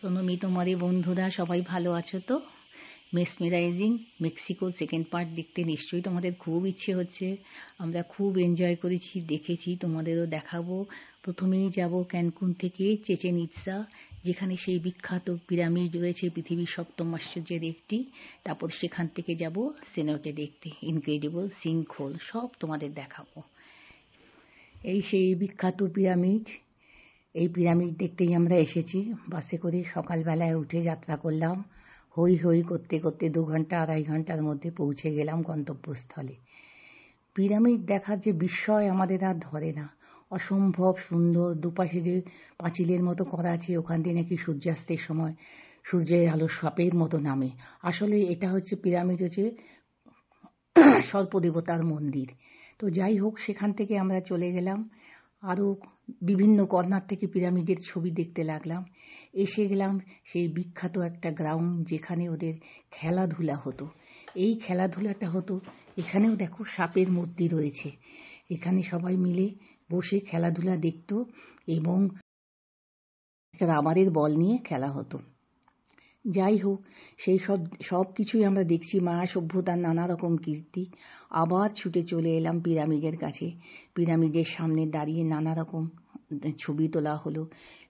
প্রণমী তোমাদের বন্ধুরা, সবাই ভালো আছো তো? মেসমেরাইজিং মেক্সিকোর সেকেন্ড পার্ট দেখতে নিশ্চয়ই তোমাদের খুব ইচ্ছে হচ্ছে। আমরা খুব এনজয় করেছি, দেখেছি, তোমাদেরও দেখাবো। প্রথমেই যাব ক্যানকুন থেকে চেচেন ইৎসা, যেখানে সেই বিখ্যাত পিরামিড রয়েছে, পৃথিবীর 7ম আশ্চর্যের একটি। তারপর সেখান থেকে যাব সেনোটে দেখতে, ইনক্রেডিবল সিঙ্কহোল, সব তোমাদের দেখাবো। এই সেই বিখ্যাত পিরামিড। এই পিরামিড দেখতেই আমরা এসেছি। বাসে করে সকালবেলায় উঠে যাত্রা করলাম। হই হই করতে করতে 2 ঘন্টা 2.5 ঘন্টার মধ্যে পৌঁছে গেলাম গন্তব্যস্থলে। পিরামিড দেখার যে বিস্ময় আমাদের আর ধরে না। অসম্ভব সুন্দর। দুপাশে যে পাঁচিলের মতো করা আছে, ওখান দিয়ে নাকি সূর্যাস্তের সময় সূর্যের আলো সাপের মতো নামে। আসলে এটা হচ্ছে পিরামিড, হচ্ছে সর্পদেবতার মন্দির। তো যাই হোক, সেখান থেকে আমরা চলে গেলাম। আরও বিভিন্ন কর্নার থেকে পিরামিডের ছবি দেখতে লাগলাম। এসে গেলাম সেই বিখ্যাত একটা গ্রাউন্ড, যেখানে ওদের খেলাধুলা হতো। এই খেলাধুলাটা হতো এখানেও। দেখো, সাপের মূর্তি রয়েছে। এখানে সবাই মিলে বসে খেলাধুলা দেখত এবং রাবারের বল নিয়ে খেলা হতো। যাই হোক, সেই সব কিছুই আমরা দেখছি, মায়া সভ্যতার নানা রকম কীর্তি। আবার ছুটে চলে এলাম পিরামিডের কাছে। পিরামিডের সামনে দাঁড়িয়ে নানা রকম ছবি তোলা হলো।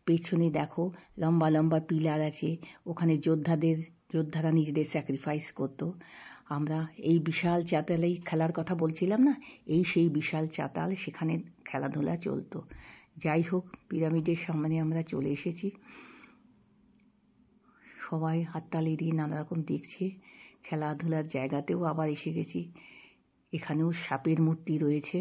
পেছনে দেখো লম্বা লম্বা পিলার আছে, ওখানে যোদ্ধারা নিজেদের স্যাক্রিফাইস করতো। আমরা এই বিশাল চাতালেই খেলার কথা বলছিলাম না, এই সেই বিশাল চাতাল, সেখানে খেলাধুলা চলতো। যাই হোক, পিরামিডের সামনে আমরা চলে এসেছি। সবাই হাততালি দিয়ে নানা রকম দেখছে। খেলাধুলার জায়গাতেও আবার এসে গেছি। এখানেও সাপের মূর্তি রয়েছে।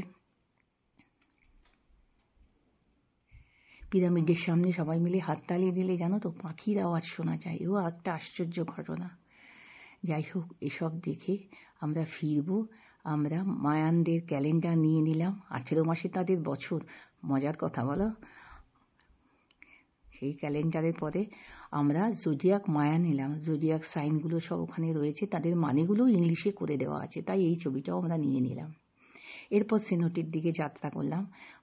পিরামিডের সামনে সবাই মিলে হাততালি দিলে জানো তো, পাখির আওয়াজ শোনা যায়। এও একটা আশ্চর্য ঘটনা। যাই হোক, এসব দেখে আমরা ফিরবো। আমরা মায়ানদের ক্যালেন্ডার নিয়ে নিলাম। 18 মাসে তাদের বছর। মজার কথা বলো। সেই ক্যালেন্ডারের পরে আমরা জোডিয়াক মায়া নিলাম। জোডিয়াক সাইনগুলো সব ওখানে রয়েছে, তাদের মানেগুলো ইংলিশে করে দেওয়া আছে, তাই এই ছবিটাও আমরা নিয়ে নিলাম। এরপর সেনোটির দিকে যাত্রা করলাম।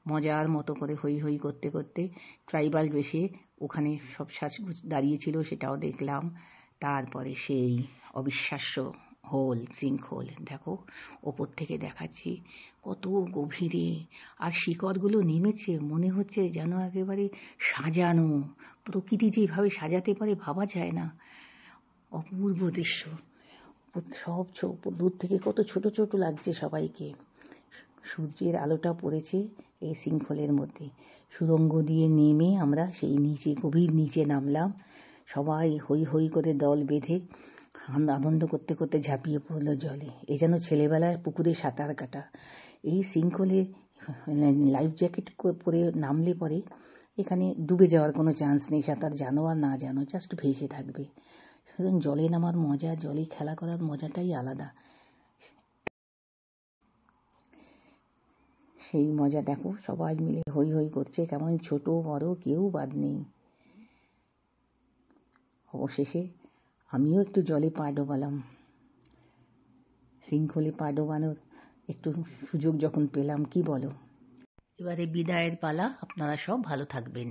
মজার মতো করে হই হই করতে করতে ট্রাইবাল ড্রেসে ওখানে সব সাজগুজ দাঁড়িয়েছিল, সেটাও দেখলাম। তারপরে সেই অবিশ্বাস্য হোল, সিঙ্কহোল দেখো, ওপর থেকে দেখাচ্ছি কত গভীরে। আর শিকড়গুলো নেমেছে, মনে হচ্ছে যেন একেবারে সাজানো। প্রকৃতি যেভাবে সাজাতে পারে ভাবা যায় না। অপূর্ব দৃশ্য। সব দূর থেকে কত ছোট ছোট লাগছে সবাইকে। সূর্যের আলোটা পড়েছে এই সিঙ্কহোলের মধ্যে। সুড়ঙ্গ দিয়ে নেমে আমরা সেই নিচে, গভীর নিচে নামলাম। সবাই হই হই করে দল বেঁধে আনন্দ করতে করতে ঝাঁপিয়ে পড়লো জলে। এ যেন ছেলেবেলায় পুকুরে সাঁতার কাটা। এই সিঙ্কহোলে লাইফ জ্যাকেট পরে নামলে পরে এখানে ডুবে যাওয়ার কোনো চান্স নেই। সাঁতার জানো আর না জানো, জাস্ট ভেসে থাকবে। সুতরাং জলে নামার মজা, জলে খেলা করার মজাটাই আলাদা। সেই মজা দেখো, সবাই মিলে হই হই করছে, কেমন ছোট বড় কেউ বাদ নেই। অবশেষে আমিও একটু জলে পা ডোবালাম। সিঙ্কহোলে পা ডোবানোর একটু সুযোগ যখন পেলাম, কি বলো? এবারে বিদায়ের পালা। আপনারা সব ভালো থাকবেন।